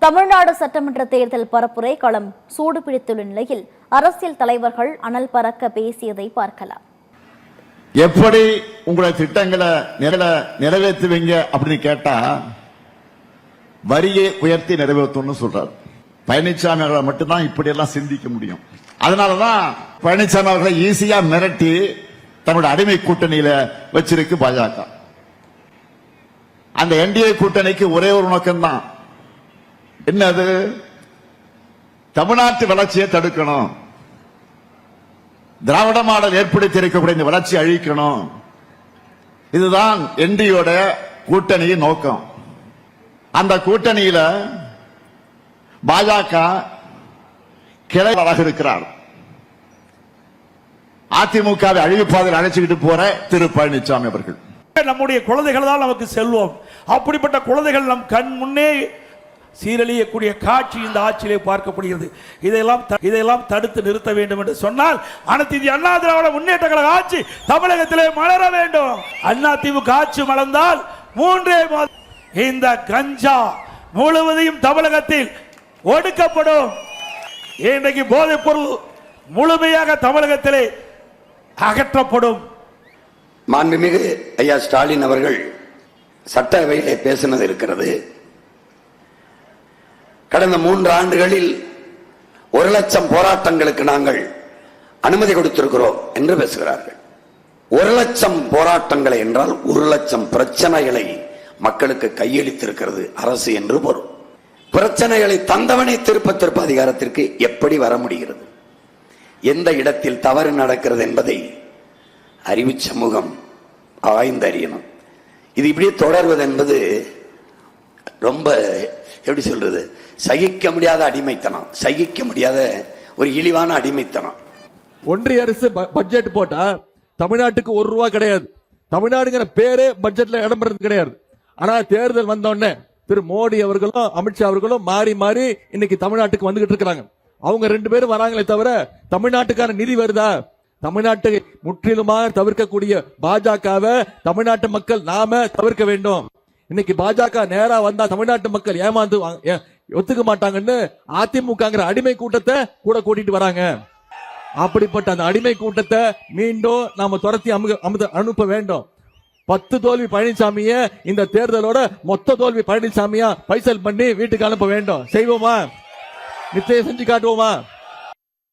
தமிழ்நாடு சட்டமன்ற தேர்தல் பரப்புரை களம் சூடு பிடித்துள்ள நிலையில் அரசியல் தலைவர்கள் அனல் பறக்க பேசியதை பார்க்கலாம். எப்படி உங்களை திட்டங்களை நிறைவேற்றுவீங்க அப்படின்னு கேட்டா வரியை உயர்த்தி நிறைவேற்றணும்னு சொல்றாரு. பழனிசாமி அவர்களை மட்டும்தான் இப்படி எல்லாம் சிந்திக்க முடியும். அதனாலதான் பழனிசாமி அவர்களை ஈஸியா மிரட்டி தன்னுடைய அடிமை கூட்டணியில வச்சிருக்கு பாஜக. அந்த என்டிஏ கூட்டணிக்கு ஒரே ஒரு நோக்கம் தான், என்னது? தமிழ்நாட்டு வளர்ச்சியை தடுக்கணும், திராவிட மாடல் ஏற்படுத்தி இருக்கக்கூடிய இந்த வளர்ச்சியை அழிக்கணும். இதுதான் என்டியோட கூட்டணியின் நோக்கம். அந்த கூட்டணியில பாஜக கிளைவராக இருக்கிறார். அதிமுகவை அழிவுப்பாதையில் அழைச்சிக்கிட்டு போற திரு பழனிசாமி அவர்கள். நம்முடைய குழந்தைகள் தான் நமக்கு செல்வம். அப்படிப்பட்ட குழந்தைகள் நம் கண் முன்னே சீரழியக்கூடிய காட்சி இந்த ஆட்சியிலே பார்க்கப்படுகிறது. இதையெல்லாம் தடுத்து நிறுத்த வேண்டும் என்று சொன்னால் அனைத்து இந்திய அண்ணா திராவிட முன்னேற்ற கழக ஆட்சி தமிழகத்திலே மலர வேண்டும். அண்ணா திமுக ஆட்சி மலர்ந்தால் 3 மாதம் இந்த கஞ்சா முழுவதையும் தமிழகத்தில் ஒடுக்கப்படும். இன்றைக்கு போதைப் பொருள் முழுமையாக தமிழகத்திலே அகற்றப்படும். மாண்புமிகு ஐயா ஸ்டாலின் அவர்கள் சட்டசபையிலே பேசினது இருக்கிறது. கடந்த 3 ஆண்டுகளில் 1,00,000 போராட்டங்களுக்கு நாங்கள் அனுமதி கொடுத்திருக்கிறோம் என்று பேசுகிறார்கள். 1,00,000 போராட்டங்களை என்றால் 1,00,000 பிரச்சனைகளை மக்களுக்கு கையளித்திருக்கிறது அரசு என்று பொருள். பிரச்சனைகளை தந்தவனை திருப்ப அதிகாரத்திற்கு எப்படி வர முடிகிறது? எந்த இடத்தில் தவறு நடக்கிறது என்பதை அறிவு சமூகம் ஆய்ந்து அறியணும். இது இப்படியே தொடர்வது என்பது ரொம்ப எப்படி சொல்றது, சகிக்க முடியாத அடிமைத்தனம், சகிக்க முடியாத ஒரு இழிவான அடிமைத்தனம். ஒன்றிய அரசு பட்ஜெட் போட்டா தமிழ்நாட்டுக்கு ₹1 கிடையாது. தமிழ்நாடுங்கிற பேரே பட்ஜெட்ல இடம்பெறது கிடையாது. ஆனா தேர்தல் வந்தோடனே திரு மோடி அவர்களும் அமித்ஷா அவர்களும் மாறி மாறி இன்னைக்கு தமிழ்நாட்டுக்கு வந்துகிட்டு இருக்காங்க. அவங்க 2 பேரும் வராங்களே தவிர தமிழ்நாட்டுக்கான நிதி வருதா? தமிழ்நாட்டை முற்றிலுமாக தவிர்க்கக்கூடிய பாஜகவை தமிழ்நாட்டு மக்கள் நாம தவிர்க்க வேண்டும். இன்னைக்கு பாஜக நேரா வந்தா தமிழ்நாட்டு மக்கள் ஏமாந்து ஒத்துக்க மாட்டாங்கன்னு அதிமுகங்கிற அடிமை கூட்டத்தை கூட கூட்டிட்டு வராங்க. அப்படிப்பட்ட அந்த அடிமை கூட்டத்தை மீண்டும் நாம துரத்தி அனுப்ப வேண்டும். 10 தோல்வி பழனிசாமிய இந்த தேர்தலோட மொத்த தோல்வி பழனிசாமியா பைசல் பண்ணி வீட்டுக்கு அனுப்ப வேண்டும். செய்வோமா? நிச்சயம் செஞ்சு காட்டுவோமா?